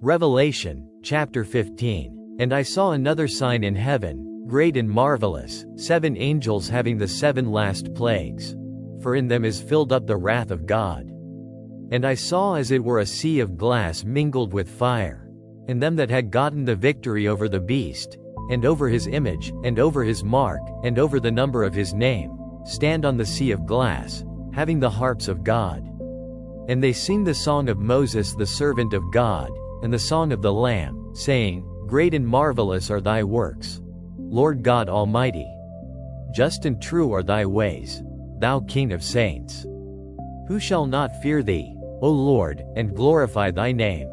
Revelation, chapter 15. And I saw another sign in heaven, great and marvelous, 7 angels having the 7 last plagues. For in them is filled up the wrath of God. And I saw as it were a sea of glass mingled with fire. And them that had gotten the victory over the beast, and over his image, and over his mark, and over the number of his name, stand on the sea of glass, having the harps of God. And they sing the song of Moses the servant of God, and the song of the Lamb, saying, Great and marvelous are thy works, Lord God Almighty. Just and true are thy ways, thou King of saints. Who shall not fear thee, O Lord, and glorify thy name?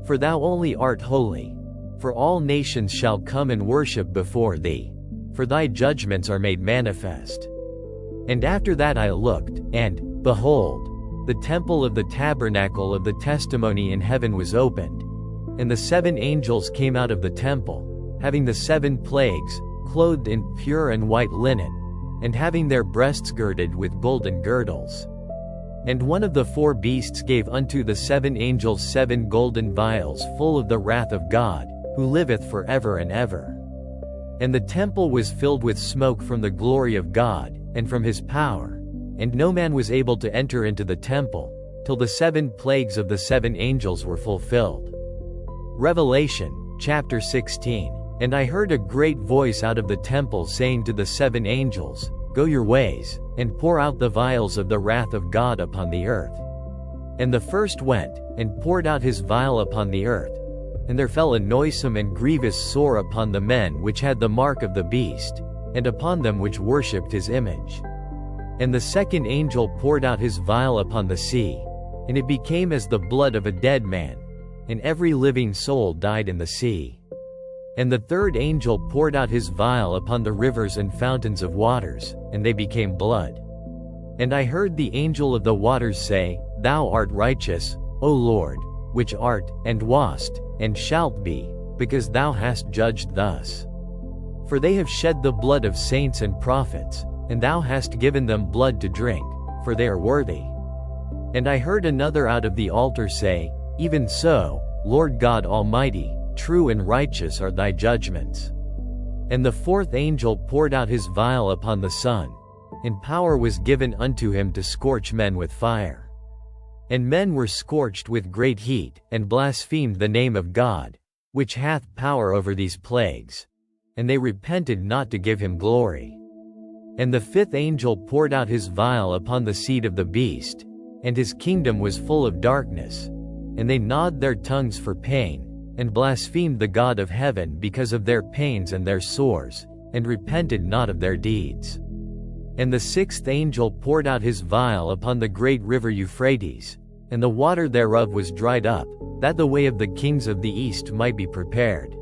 For thou only art holy. For all nations shall come and worship before thee, for thy judgments are made manifest. And after that I looked, and, behold, the temple of the tabernacle of the testimony in heaven was opened. And the 7 angels came out of the temple, having the 7 plagues, clothed in pure and white linen, and having their breasts girded with golden girdles. And one of the 4 beasts gave unto the 7 angels 7 golden vials full of the wrath of God, who liveth forever and ever. And the temple was filled with smoke from the glory of God, and from his power. And no man was able to enter into the temple, till the 7 plagues of the 7 angels were fulfilled. Revelation, chapter 16. And I heard a great voice out of the temple saying to the 7 angels, Go your ways, and pour out the vials of the wrath of God upon the earth. And the first went, and poured out his vial upon the earth. And there fell a noisome and grievous sore upon the men which had the mark of the beast, and upon them which worshipped his image. And the second angel poured out his vial upon the sea, and it became as the blood of a dead man, and every living soul died in the sea. And the third angel poured out his vial upon the rivers and fountains of waters, and they became blood. And I heard the angel of the waters say, Thou art righteous, O Lord, which art, and wast, and shalt be, because thou hast judged thus. For they have shed the blood of saints and prophets, and thou hast given them blood to drink, for they are worthy. And I heard another out of the altar say, Even so, Lord God Almighty, true and righteous are thy judgments. And the fourth angel poured out his vial upon the sun, and power was given unto him to scorch men with fire. And men were scorched with great heat, and blasphemed the name of God, which hath power over these plagues. And they repented not to give him glory. And the fifth angel poured out his vial upon the seed of the beast, and his kingdom was full of darkness. And they gnawed their tongues for pain, and blasphemed the God of heaven because of their pains and their sores, and repented not of their deeds. And the sixth angel poured out his vial upon the great river Euphrates, and the water thereof was dried up, that the way of the kings of the east might be prepared.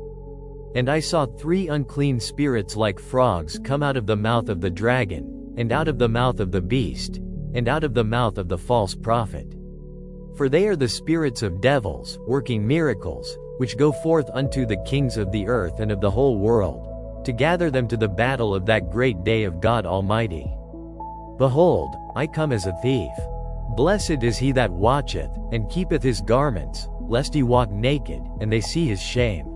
And I saw 3 unclean spirits like frogs come out of the mouth of the dragon, and out of the mouth of the beast, and out of the mouth of the false prophet. For they are the spirits of devils, working miracles, which go forth unto the kings of the earth and of the whole world, to gather them to the battle of that great day of God Almighty. Behold, I come as a thief. Blessed is he that watcheth, and keepeth his garments, lest he walk naked, and they see his shame.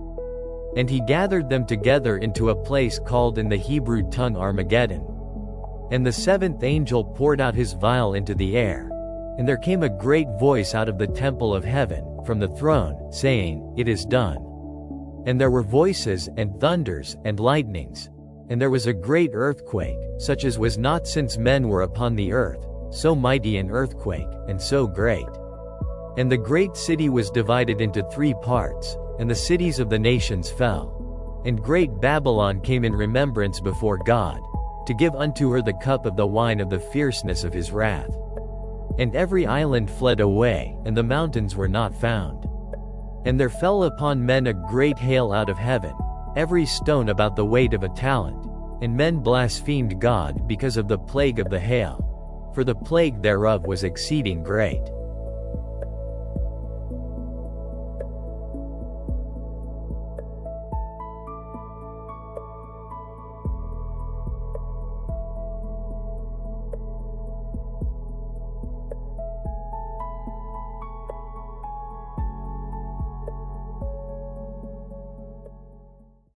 And he gathered them together into a place called in the Hebrew tongue Armageddon. And the 7th angel poured out his vial into the air. And there came a great voice out of the temple of heaven, from the throne, saying, It is done. And there were voices, and thunders, and lightnings. And there was a great earthquake, such as was not since men were upon the earth, so mighty an earthquake, and so great. And the great city was divided into 3 parts, and the cities of the nations fell. And great Babylon came in remembrance before God, to give unto her the cup of the wine of the fierceness of his wrath. And every island fled away, and the mountains were not found. And there fell upon men a great hail out of heaven, every stone about the weight of a talent. And men blasphemed God because of the plague of the hail, for the plague thereof was exceeding great.